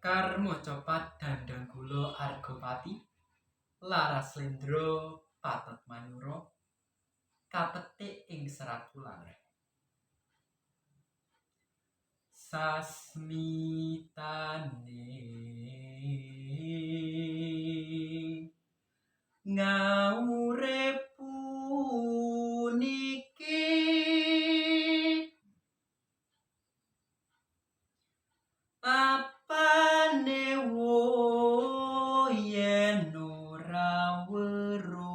Sekar Mocopat Dandang Gula Argopati Laras Lendra Patet Manyura kapetik ing Serat Wulandari. Sasmitane ngaurip puniki apane yen ora weruh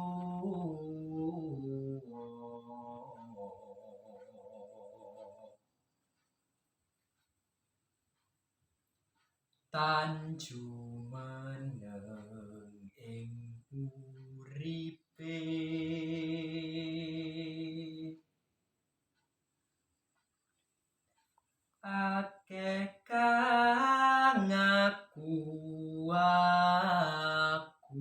tanjumeneng ing uripe akeh kang ngaku aku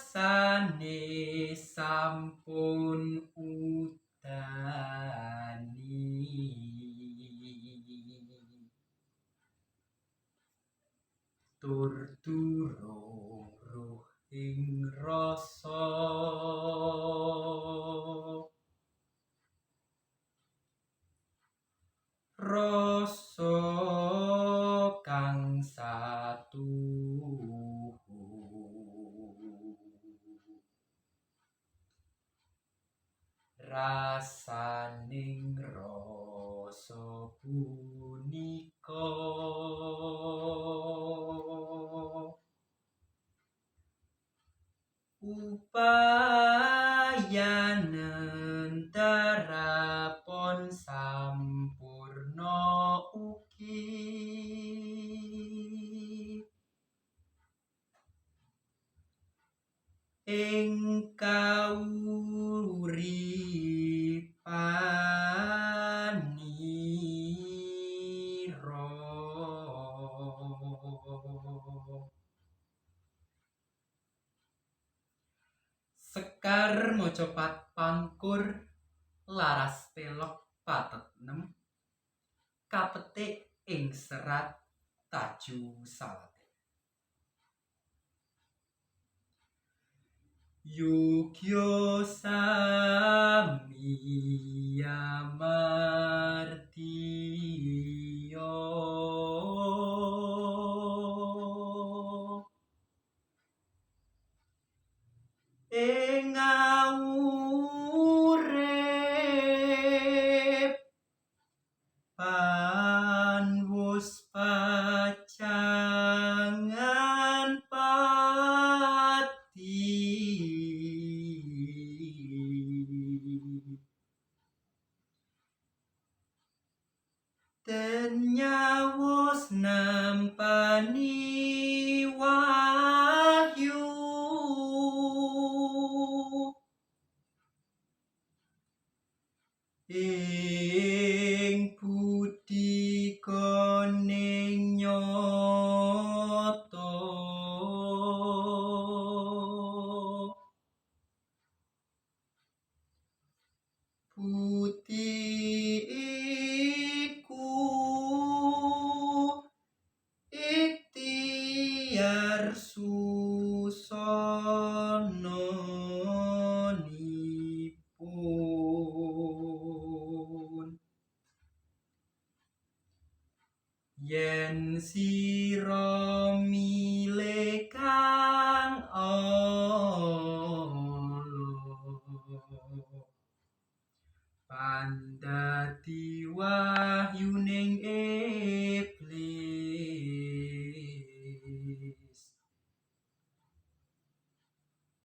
pangrasane sampun udani tur durung ruh ing rasa kang satuhu rasaning rasa punika upayanen terapon sampurna ugi ing kauripanira Sekar Mocopat Pangkur Laras Pelok Patet 6 kapetik ing Serat Taju Salate. Yogya sami amartiya ing urip panwus pacangan pati tenyawos nampani wahyu ing budi koning nyoto budi iku ikhtiar susananipun yen sira milih